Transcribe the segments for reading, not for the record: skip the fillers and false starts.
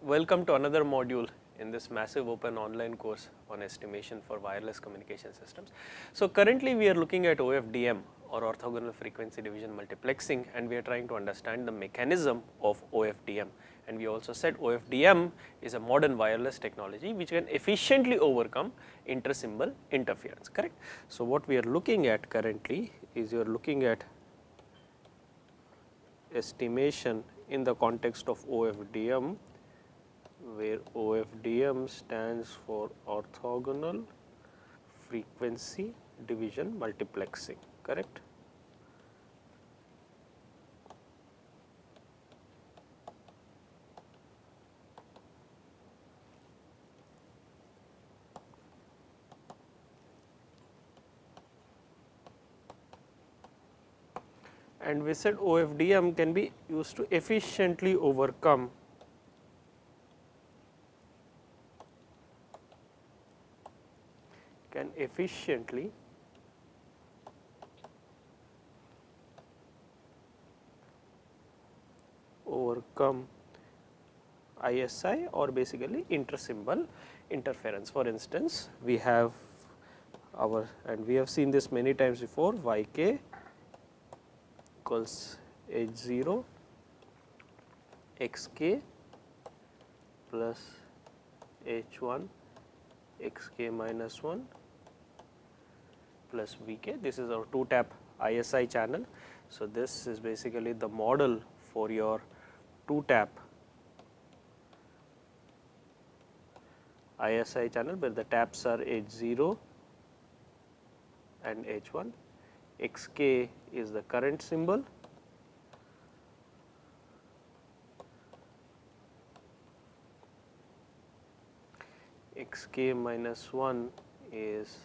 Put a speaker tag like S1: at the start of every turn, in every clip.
S1: Welcome to another module in this massive open online course on estimation for wireless communication systems. So, currently we are looking at OFDM or orthogonal frequency division multiplexing, and we are trying to understand the mechanism of OFDM, and we also said OFDM is a modern wireless technology which can efficiently overcome inter-symbol interference, correct. So, what we are looking at currently is you are looking at estimation in the context of OFDM, where OFDM stands for orthogonal frequency division multiplexing, correct. And we said OFDM can be used to efficiently overcome ISI or basically inter-symbol interference. For instance, we have our, and we have seen this many times before, yk equals h0 xk plus h1 xk minus 1 plus vk. This is our 2-tap ISI channel. So, this is basically the model for your 2-tap ISI channel, where the taps are H0 and H1. Xk is the current symbol, xk minus 1 is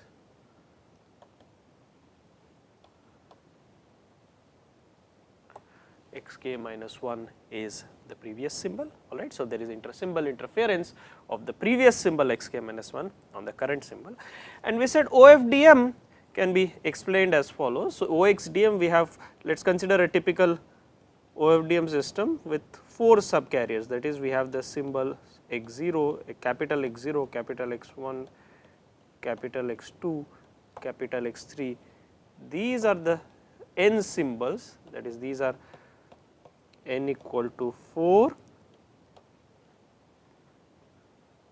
S1: the previous symbol, alright. So, there is inter-symbol interference of the previous symbol xk minus 1 on the current symbol, and we said OFDM can be explained as follows. So, OXDM we have, let us consider a typical OFDM system with 4 subcarriers, that is we have the symbol x0, a capital X0, capital X1, capital X2, capital X3. These are the n symbols, that is these are n equal to 4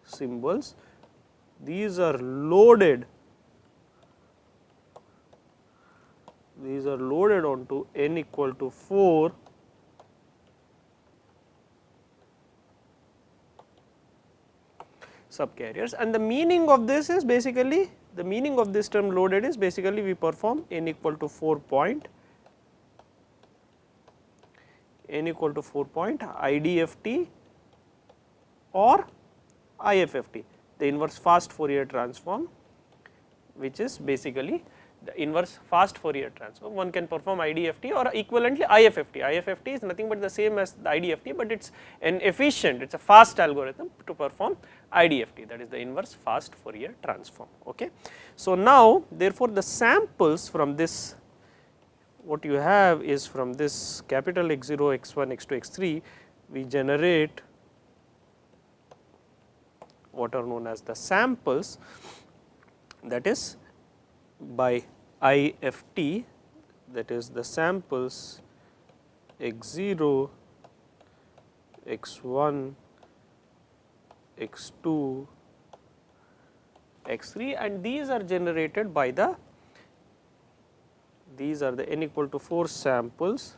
S1: symbols. These are loaded onto n equal to 4 subcarriers, and the meaning of this is basically, the meaning of this term loaded is basically we perform n equal to 4 point IDFT or IFFT, the inverse fast Fourier transform, which is basically the inverse fast Fourier transform. One can perform IDFT or equivalently IFFT. IFFT is nothing but the same as the IDFT, but it is an efficient, it is a fast algorithm to perform IDFT, that is the inverse fast Fourier transform. Okay. So, now therefore, the samples from this, what you have is from this capital X0, X1, X2, X3, we generate what are known as the samples, that is by IFT, that is the samples X0, X1, X2, X3, and these are generated by the, these are the n equal to 4 samples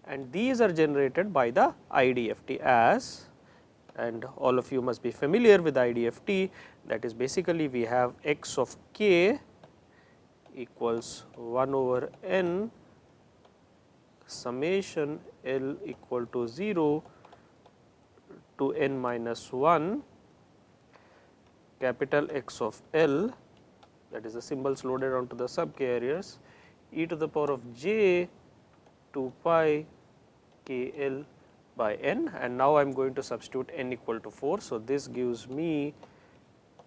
S1: and these are generated by the IDFT as, and all of you must be familiar with IDFT, that is basically we have x of k equals 1 over n summation L equal to 0 to n minus 1 capital X of L, that is the symbols loaded onto the subcarriers, e to the power of j 2 pi k L by n, and now I am going to substitute n equal to 4. So, this gives me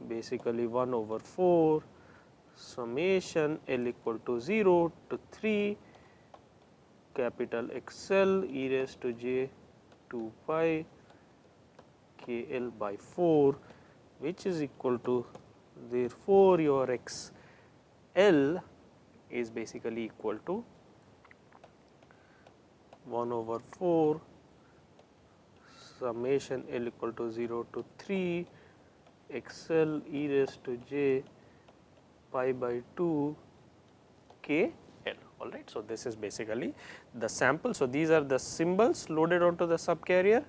S1: basically 1 over 4 summation L equal to 0 to 3 capital XL e raised to j 2 pi KL by 4, which is equal to, therefore, your XL is basically equal to 1 over 4 summation L equal to 0 to 3 XL e raised to j pi by 2 KL. All right. So, this is basically the sample. So, these are the symbols loaded onto the subcarrier,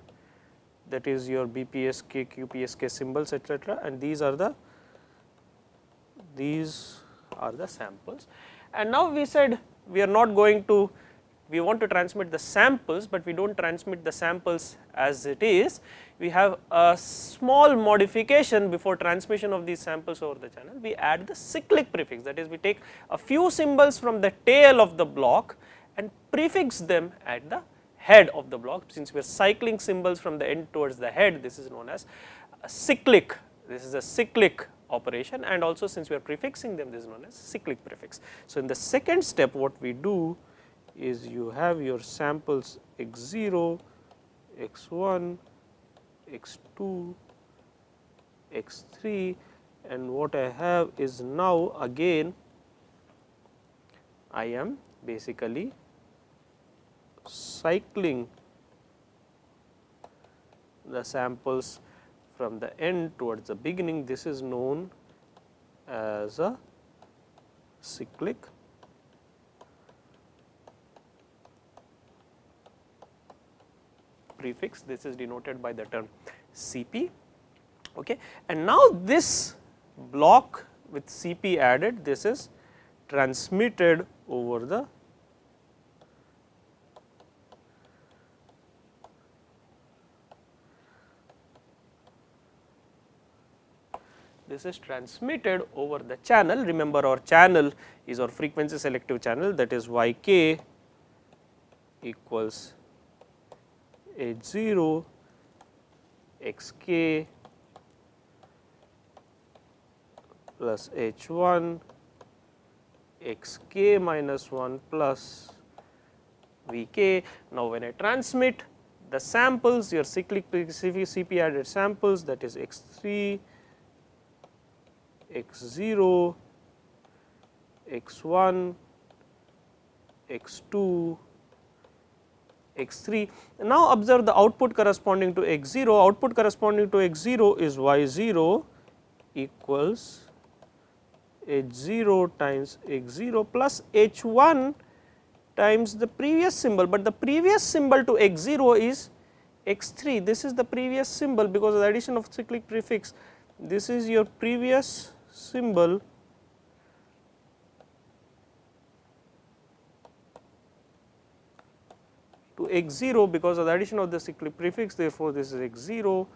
S1: that is your BPSK, QPSK symbols, etc., and these are the samples. And now we said we are not going to, we want to transmit the samples, but we do not transmit the samples as it is. We have a small modification before transmission of these samples over the channel. We add the cyclic prefix, that is, we take a few symbols from the tail of the block and prefix them at the head of the block. Since we are cycling symbols from the end towards the head, this is known as a cyclic. This is a cyclic operation, and also since we are prefixing them, this is known as cyclic prefix. So, in the second step, what we do is you have your samples x0, x1, x2, x3, and what I have is now again I am basically cycling the samples from the end towards the beginning. This is known as a cyclic prefix. This is denoted by the term CP. Okay. And now this block with CP added, this is transmitted over the channel. Remember, our channel is our frequency selective channel, that is Yk equals H0 Xk plus H1 Xk minus 1 plus Vk. Now, when I transmit the samples, your cyclic CP added samples, that is X3, X0, X1, X2, X3. Now, observe the output corresponding to X0. Output corresponding to X0 is Y0 equals H0 times X0 plus H1 times the previous symbol, but the previous symbol to X0 is X3. This is the previous symbol because of the addition of cyclic prefix. This is your previous symbol to X0 because of the addition of the cyclic prefix. Therefore, this is X0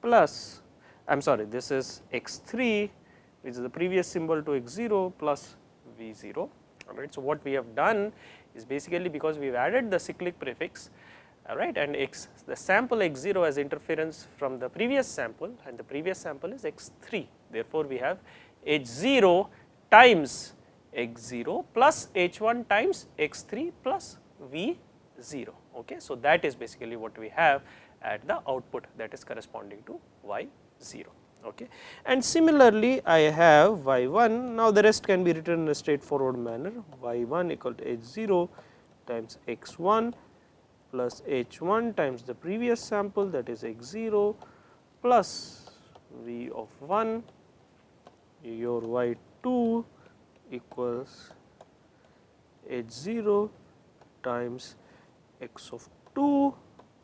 S1: plus, I am sorry, this is X3, which is the previous symbol to X0 plus V0. All right. So, what we have done is basically, because we have added the cyclic prefix, all right, and the sample X0 has interference from the previous sample, and the previous sample is X3. Therefore, we have H0 times X0 plus H1 times X3 plus V0. Okay. So, that is basically what we have at the output, that is corresponding to Y0. Okay. And similarly, I have Y1. Now, the rest can be written in a straightforward manner. Y1 equal to H0 times X1 plus H1 times the previous sample, that is X0 plus V of 1. Your Y2 equals H0 times X of 2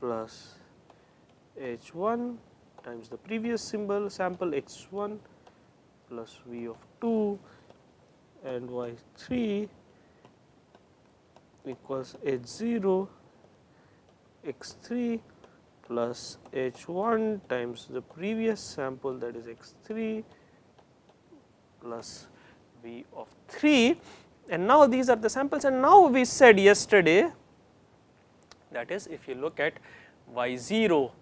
S1: plus H1 times the previous symbol sample X1 plus V of 2, and Y3 equals H0 X3 plus H1 times the previous sample, that is X3 plus V of 3. And now, these are the samples, and now we said yesterday, that is, if you look at Y0,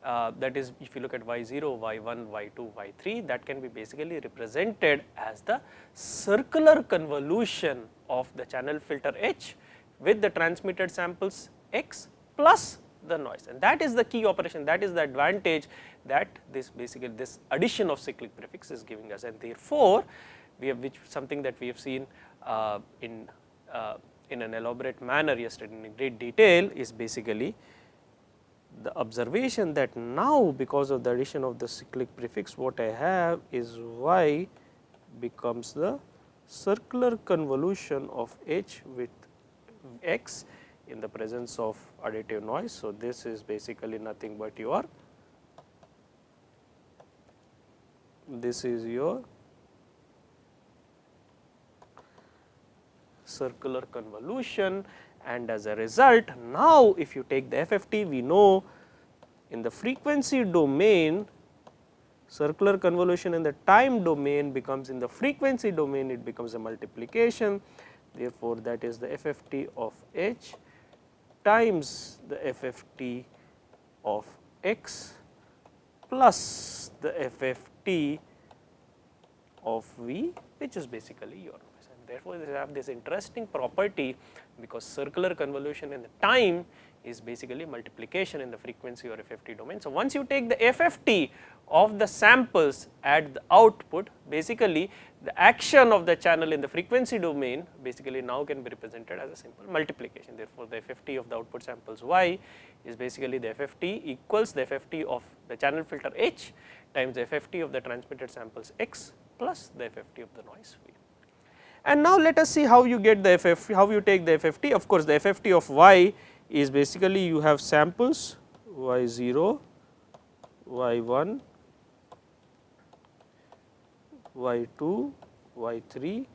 S1: that is, if you look at Y0, Y1, Y2, Y3, that can be basically represented as the circular convolution of the channel filter H, with the transmitted samples x plus the noise, and that is the key operation, that is the advantage that this basically this addition of cyclic prefix is giving us. And therefore, we have something that we have seen in an elaborate manner yesterday in great detail is basically the observation that now because of the addition of the cyclic prefix, what I have is y becomes the circular convolution of h with x in the presence of additive noise. So, this is basically nothing but your circular convolution, and as a result now if you take the FFT, we know in the frequency domain circular convolution in the time domain becomes in the frequency domain it becomes a multiplication. Therefore, that is the FFT of h times the FFT of x plus the FFT of v, which is basically your noise. And therefore, they have this interesting property because circular convolution in the time is basically multiplication in the frequency or FFT domain. So, once you take the FFT of the samples at the output, basically the action of the channel in the frequency domain basically now can be represented as a simple multiplication. Therefore, the FFT of the output samples y is basically the FFT equals the FFT of the channel filter h times the FFT of the transmitted samples x plus the FFT of the noise v. And now let us see how you get the FFT, how you take the FFT. Of course, the FFT of y is basically you have samples y0, y1, y2, y3.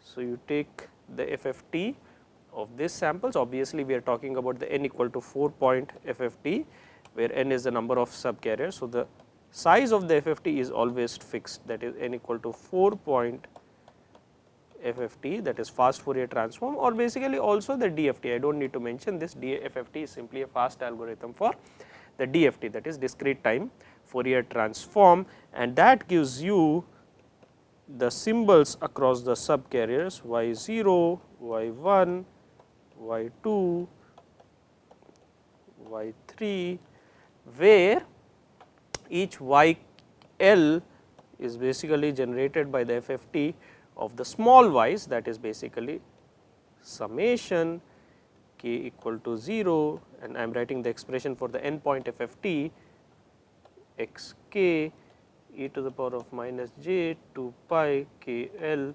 S1: So, you take the FFT of these samples, obviously we are talking about the n equal to 4 point FFT, where n is the number of subcarriers. So, the size of the FFT is always fixed, that is n equal to 4 point FFT, that is fast Fourier transform, or basically also the DFT. I do not need to mention this, FFT is simply a fast algorithm for the DFT, that is discrete time Fourier transform, and that gives you the symbols across the subcarriers y0, y1, y2, y3, where each YL is basically generated by the FFT of the small y's, that is basically summation k equal to 0, and I am writing the expression for the n point FFT x k e to the power of minus j 2 pi k l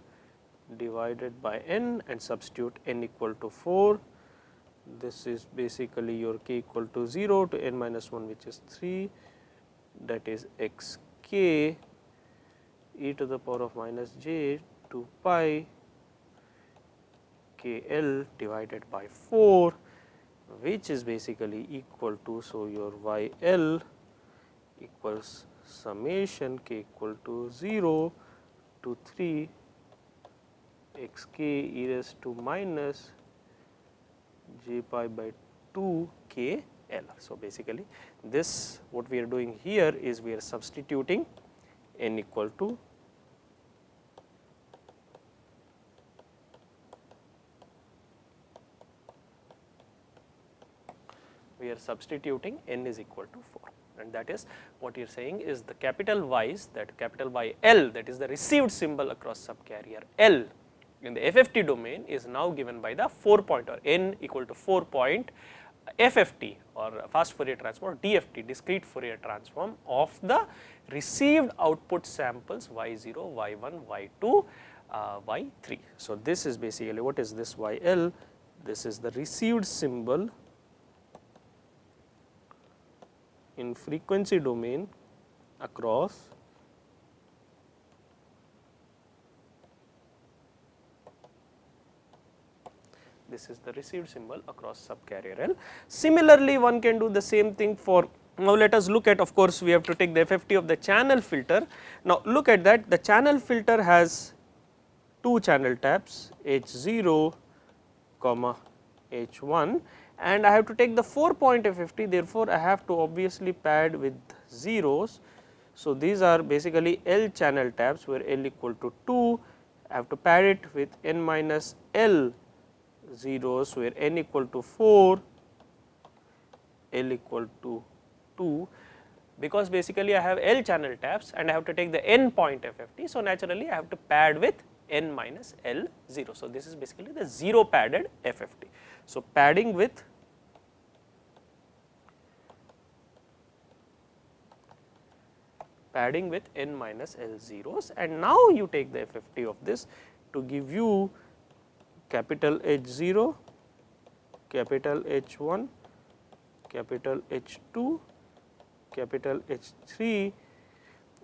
S1: divided by n, and substitute n equal to 4. This is basically your k equal to 0 to n minus 1, which is 3, that is x k e to the power of minus j 2 pi k l divided by 4, which is basically equal to, so your y l equals summation k equal to 0 to 3 x k e raised to minus j pi by 2 k l. So, basically this what we are doing here is we are substituting n equal to n is equal to 4, and that is what you are saying is the capital Y's, that capital Y L, that is the received symbol across subcarrier L in the FFT domain is now given by the 4 point or n equal to 4 point FFT or fast Fourier transform, DFT, discrete Fourier transform of the received output samples y0, y1, y2, y3. So, this is basically what is this YL, this is the received symbol in frequency domain across this is the received symbol across subcarrier L. Similarly, one can do the same thing for, now let us look at, of course, we have to take the FFT of the channel filter. Now, look at that, the channel filter has two channel taps H0, H1, and I have to take the 4 point FFT, therefore, I have to obviously pad with zeros. So, these are basically L channel taps where L equal to 2, I have to pad it with n minus L zeros where n equal to 4, L equal to 2, because basically I have L channel taps and I have to take the n point FFT. So, naturally I have to pad with n minus L 0. So, this is basically the 0 padded FFT. So, padding with n minus L zeros, and now you take the FFT of this to give you capital H 0, capital H 1, capital H 2, capital H 3,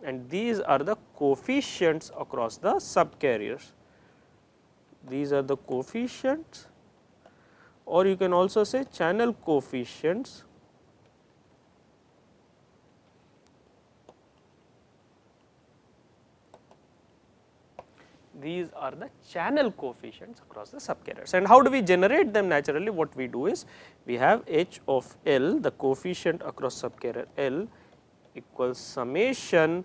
S1: and these are the coefficients across the subcarriers. These are the coefficients, or you can also say channel coefficients these are the channel coefficients across the subcarriers. And how do we generate them? Naturally, what we do is we have H of L, the coefficient across subcarrier L, equals summation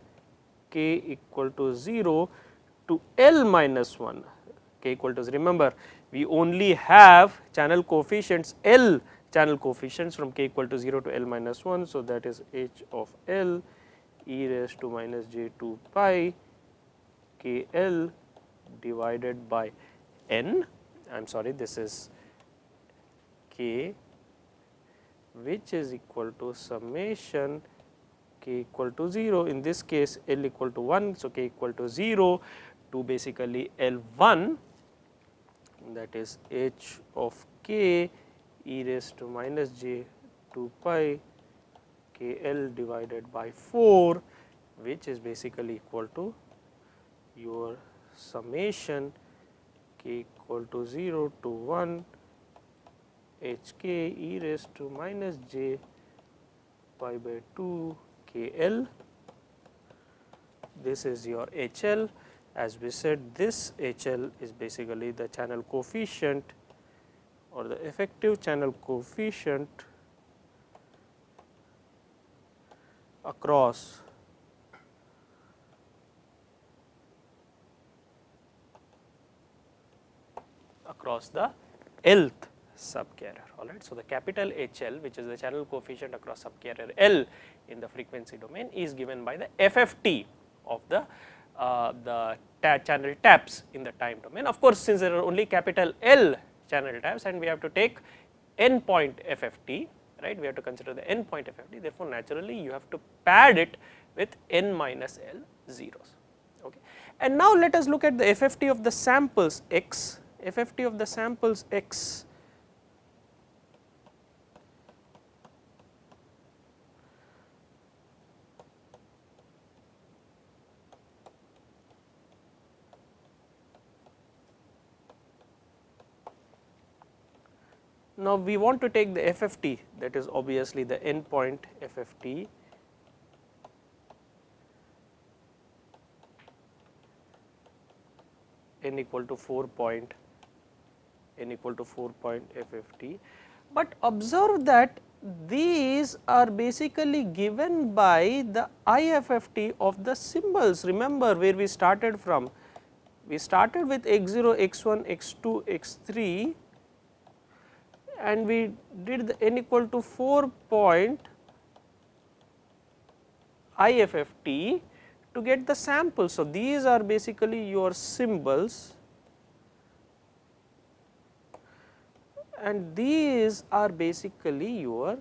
S1: k equal to 0 to L minus 1, k equal to 0. Remember, we only have channel coefficients L channel coefficients from k equal to 0 to L minus 1. So, that is H of L e raised to minus j 2 pi k L divided by n, I am sorry, this is k, which is equal to summation k equal to 0, in this case L equal to 1. So, k equal to 0 to basically L 1, that is H of k e raised to minus j 2 pi k L divided by 4, which is basically equal to your summation k equal to 0 to 1 h k e raised to minus j pi by 2 k L. This is your H L. As we said, this H L is basically the channel coefficient or the effective channel coefficient across the Lth subcarrier. All right. So, the capital H L, which is the channel coefficient across subcarrier L in the frequency domain, is given by the FFT of the channel taps in the time domain. Of course, since there are only capital L channel taps and we have to take n point FFT, right, we have to consider the n point FFT. Therefore, naturally you have to pad it with n minus L zeros. Okay. And now let us look at the FFT of the samples x. FFT of the samples x now we want to take the FFT, that is obviously the n point FFT n equal to 4 point FFT, but observe that these are basically given by the IFFT of the symbols. Remember where we started from, we started with x0, x1, x2, x3 and we did the n equal to 4 point IFFT to get the sample. So, these are basically your symbols and these are basically your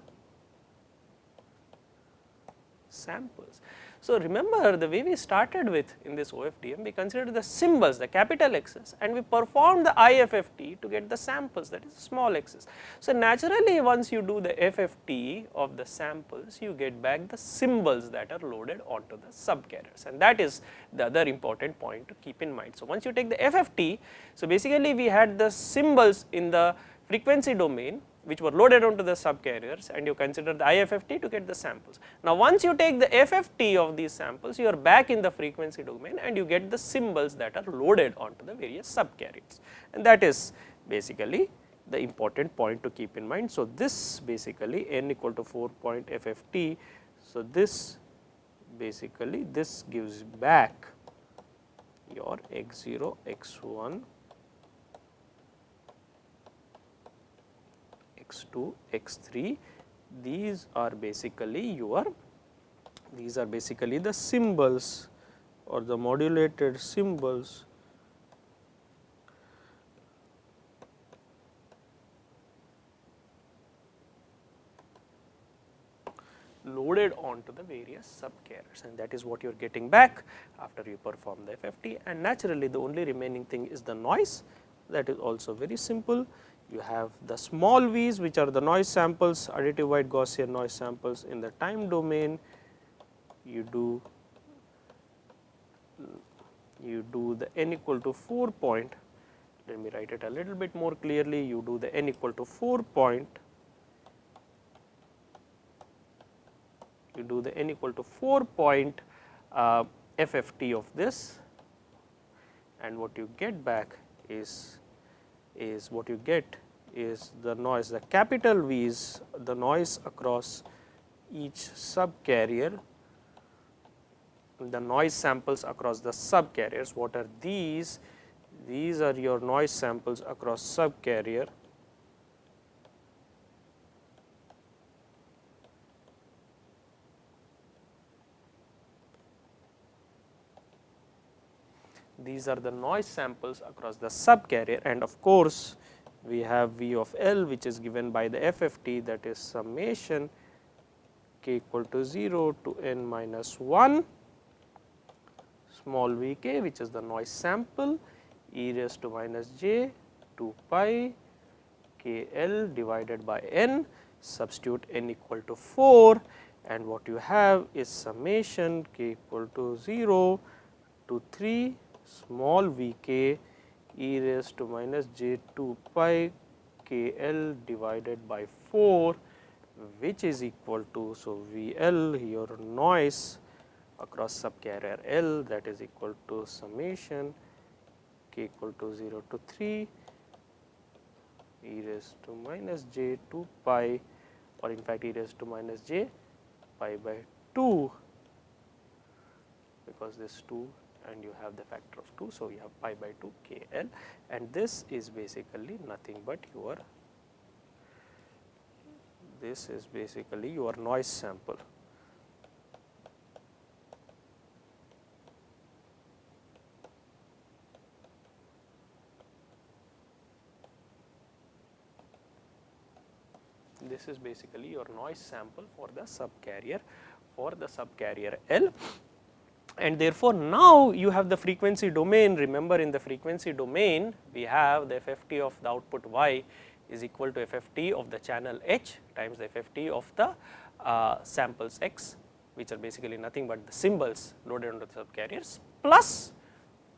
S1: samples. So, remember the way we started with in this OFDM, we considered the symbols, the capital X's, and we performed the IFFT to get the samples, that is small x's. So, naturally once you do the FFT of the samples, you get back the symbols that are loaded onto the subcarriers, and that is the other important point to keep in mind. So, once you take the FFT, so basically we had the symbols in the frequency domain which were loaded onto the subcarriers and you consider the IFFT to get the samples. Now, once you take the FFT of these samples, you are back in the frequency domain and you get the symbols that are loaded onto the various subcarriers, and that is basically the important point to keep in mind. So, this basically n equal to 4 point FFT. So, this basically this gives back your x0, x1, x2, x3. These are basically the symbols or the modulated symbols loaded onto the various subcarriers, and that is what you are getting back after you perform the FFT. And naturally, the only remaining thing is the noise. That is also very simple. You have the small v's, which are the noise samples, additive wide Gaussian noise samples. In the time domain, you do the n equal to 4 point. Let me write it a little bit more clearly. You do the n equal to 4 point. You do the n equal to 4 point FFT of this, and what you get back is the noise, the capital V's, the noise across each subcarrier, the noise samples across the subcarriers. What are these? These are your noise samples across subcarrier. These are the noise samples across the subcarrier, and of course, we have V of L, which is given by the FFT, that is summation k equal to 0 to n minus 1 small v k, which is the noise sample, e raised to minus j 2 pi k L divided by n, substitute n equal to 4, and what you have is summation k equal to 0 to 3 small v k e raised to minus j 2 pi k L divided by 4, which is equal to, so V L, your noise across subcarrier L, that is equal to summation k equal to 0 to 3 e raised to minus j 2 pi, or in fact e raised to minus j pi by 2, because this 2 and you have the factor of 2. So, you have pi by 2 k L, and this is basically nothing but your noise sample. This is basically your noise sample for the subcarrier L. And therefore, now you have the frequency domain. Remember, in the frequency domain, we have the FFT of the output y is equal to FFT of the channel h times the FFT of the samples x, which are basically nothing but the symbols loaded onto the subcarriers, plus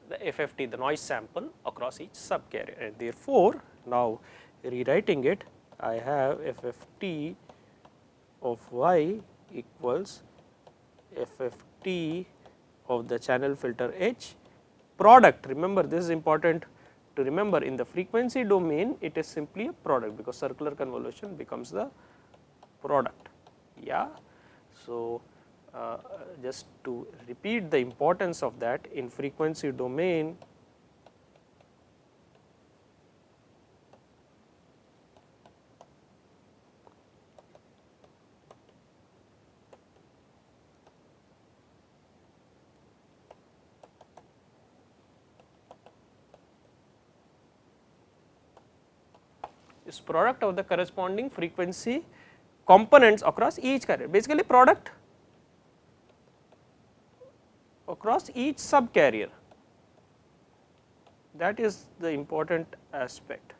S1: the FFT, the noise sample across each subcarrier. And therefore, now rewriting it, I have FFT of y equals FFT of the channel filter h product. Remember, this is important to remember, in the frequency domain it is simply a product, because circular convolution becomes the product. Yeah. So, just to repeat the importance of that, in frequency domain is product of the corresponding frequency components across each carrier, basically product across each subcarrier. That is the important aspect,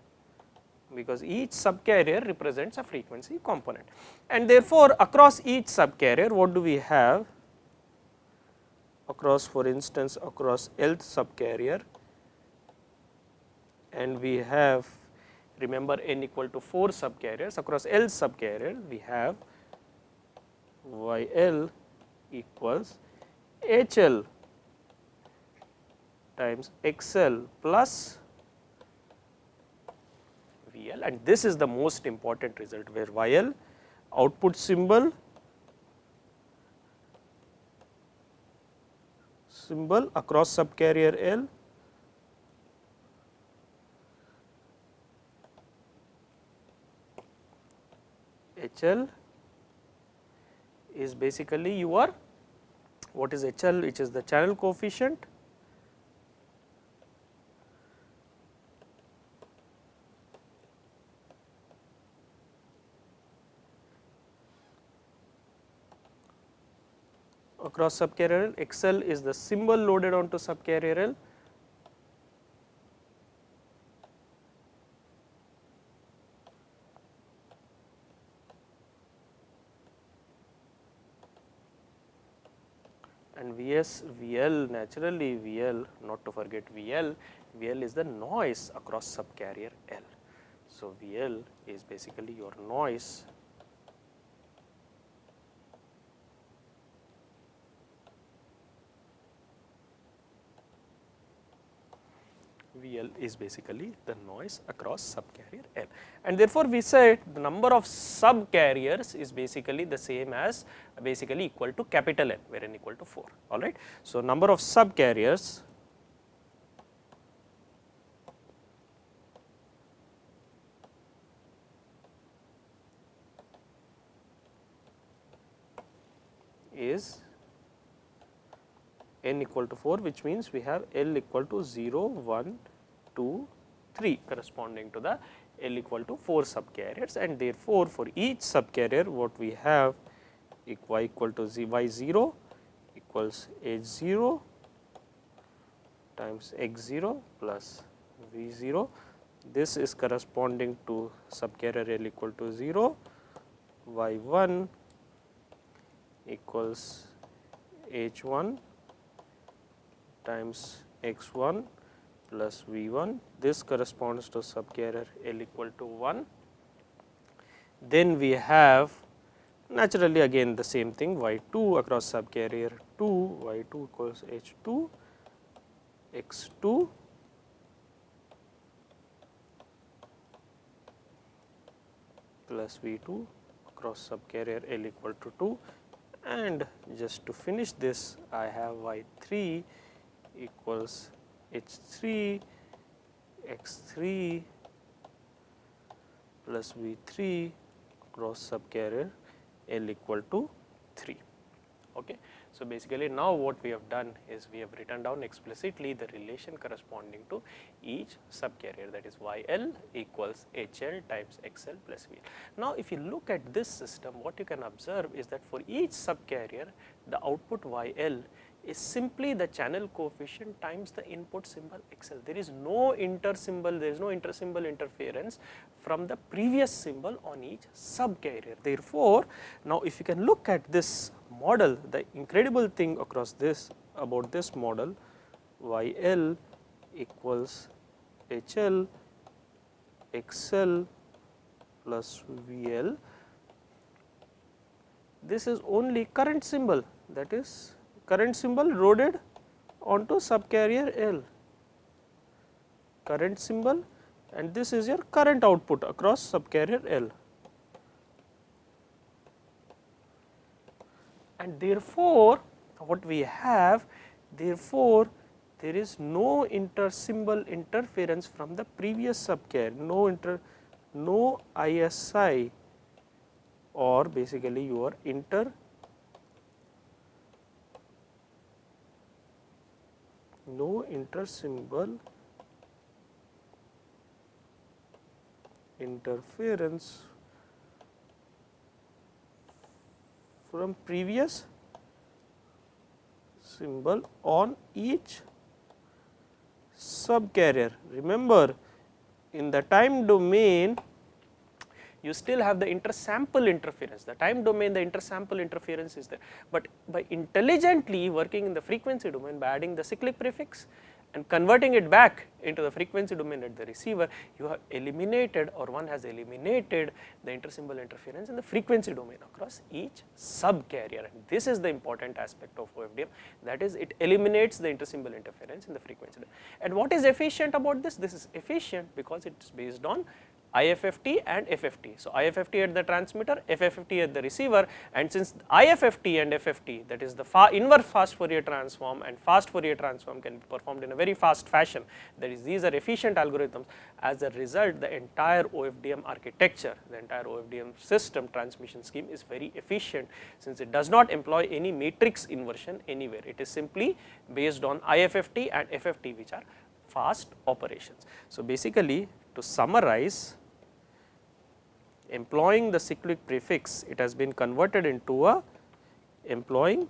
S1: because each subcarrier represents a frequency component, and therefore, across each subcarrier, what do we have? Across, for instance, across Lth subcarrier, and we have, remember, n equal to 4 subcarriers. Across L subcarrier, we have YL equals HL times XL plus VL, and this is the most important result, where YL output symbol across subcarrier L HL is basically your, what is HL, which is the channel coefficient, across subcarrier L. XL is the symbol loaded onto subcarrier L. And Vs, VL, naturally VL, not to forget VL, VL is the noise across subcarrier L. So, VL is basically your noise VL is basically the noise across subcarrier L, and therefore, we said the number of subcarriers is basically the same as basically equal to capital N, where N equal to 4, alright. So, number of subcarriers is N equal to 4, which means we have L equal to 0, 1, 2, 3 corresponding to the L equal to 4 subcarriers, and therefore, for each subcarrier what we have y equal to y0 equals h0 times x0 plus v0. This is corresponding to subcarrier L equal to 0, y1 equals h1 times x1 plus v1. This corresponds to subcarrier L equal to 1. Then we have naturally again the same thing, y2 across subcarrier 2, y2 equals h2 x2 plus v2 across subcarrier L equal to 2, and just to finish this I have y3 equals h3 x3 plus v3 across subcarrier L equal to 3. Okay. So, basically now what we have done is we have written down explicitly the relation corresponding to each subcarrier, that is YL equals HL times XL plus VL. Now, if you look at this system, what you can observe is that for each subcarrier the output YL is simply the channel coefficient times the input symbol XL. There is no intersymbol, there is no intersymbol interference from the previous symbol on each subcarrier. Therefore, now if you can look at this model, the incredible thing across this about this model, YL equals HL XL plus VL, this is only current symbol, that is current symbol loaded onto subcarrier L, current symbol, and this is your current output across subcarrier L. And therefore, what we have, therefore, there is no intersymbol interference from the previous subcarrier, no ISI or basically your no intersymbol interference from previous symbol on each subcarrier. Remember, in the time domain you still have the intersample interference, the time domain the intersample interference is there, but by intelligently working in the frequency domain by adding the cyclic prefix and converting it back into the frequency domain at the receiver, you have eliminated, or one has eliminated the intersymbol interference in the frequency domain across each subcarrier, and this is the important aspect of OFDM, that is it eliminates the intersymbol interference in the frequency domain. And what is efficient about this? This is efficient because it is based on IFFT and FFT. So, IFFT at the transmitter, FFT at the receiver, and since IFFT and FFT, that is the inverse fast Fourier transform and fast Fourier transform can be performed in a very fast fashion, that is these are efficient algorithms. As a result, the entire OFDM architecture, the entire OFDM system transmission scheme is very efficient, since it does not employ any matrix inversion anywhere. It is simply based on IFFT and FFT, which are fast operations. So, basically to summarize, employing the cyclic prefix, it has been converted into a employing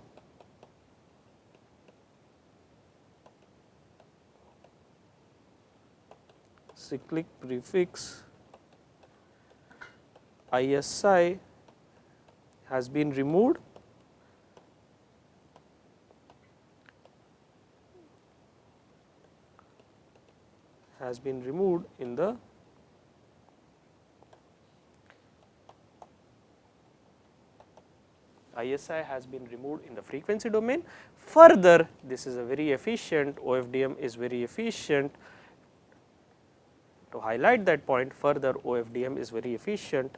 S1: cyclic prefix ISI has been removed in the ISI has been removed in the frequency domain. Further, this is a very efficient, OFDM is very efficient. To highlight that point further, OFDM is very efficient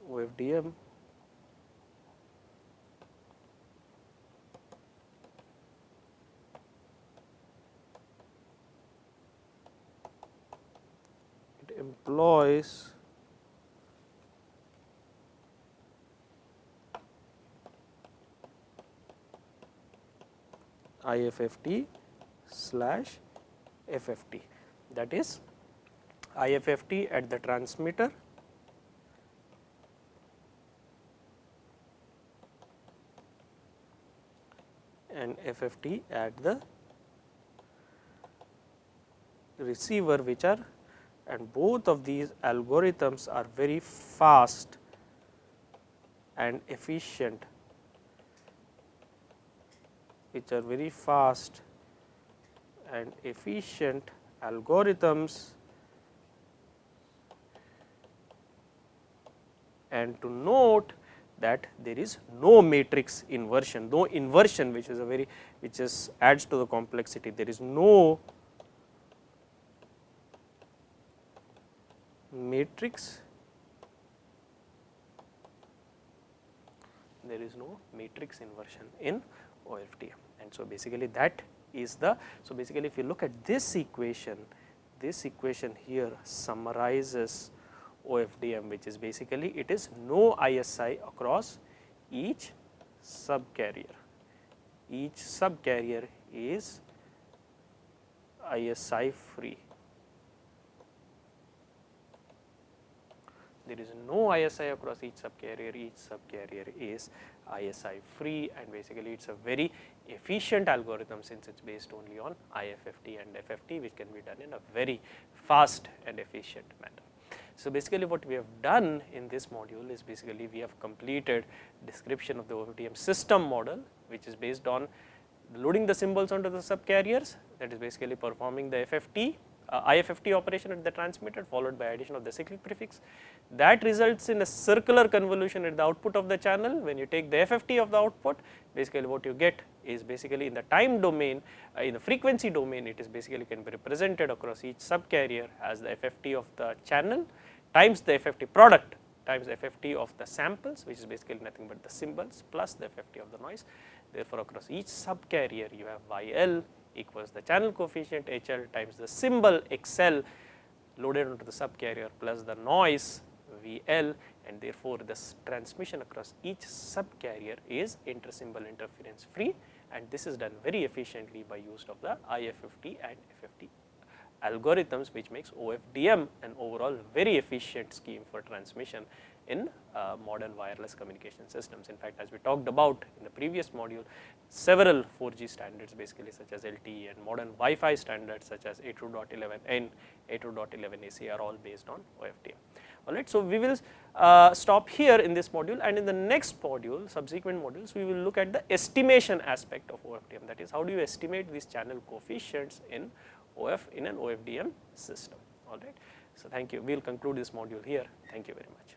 S1: OFDM it employs IFFT slash FFT, that is IFFT at the transmitter and FFT at the receiver, which are, and both of these algorithms are very fast and efficient, algorithms. And to note that there is no matrix inversion, no inversion, which is a very, which is adds to the complexity. There is no matrix, inversion in OFDM. And so, basically that is the, so basically if you look at this equation here summarizes OFDM, which is basically it is no ISI across each subcarrier. Each subcarrier is ISI free. There is no ISI across each subcarrier is ISI free, and basically it is a very efficient algorithm, since it is based only on IFFT and FFT, which can be done in a very fast and efficient manner. So, basically what we have done in this module is basically we have completed description of the OFDM system model, which is based on loading the symbols onto the subcarriers, that is basically performing the FFT IFFT operation at the transmitter, followed by addition of the cyclic prefix. That results in a circular convolution at the output of the channel. When you take the FFT of the output, basically what you get is basically in the time domain, in the frequency domain, it is basically can be represented across each subcarrier as the FFT of the channel times the FFT product times the FFT of the samples, which is basically nothing but the symbols plus the FFT of the noise. Therefore, across each subcarrier you have YL equals the channel coefficient HL times the symbol XL loaded onto the subcarrier plus the noise VL, and therefore this transmission across each subcarrier is inter-symbol interference free, and this is done very efficiently by use of the IFFT and FFT algorithms, which makes OFDM an overall very efficient scheme for transmission in modern wireless communication systems. In fact, as we talked about in the previous module, several 4G standards basically such as LTE and modern Wi-Fi standards such as 802.11n, 802.11ac are all based on OFDM. Alright, so we will stop here in this module, and in the next module, subsequent modules, we will look at the estimation aspect of OFDM, that is how do you estimate these channel coefficients in an OFDM system. Alright, so thank you. We will conclude this module here. Thank you very much.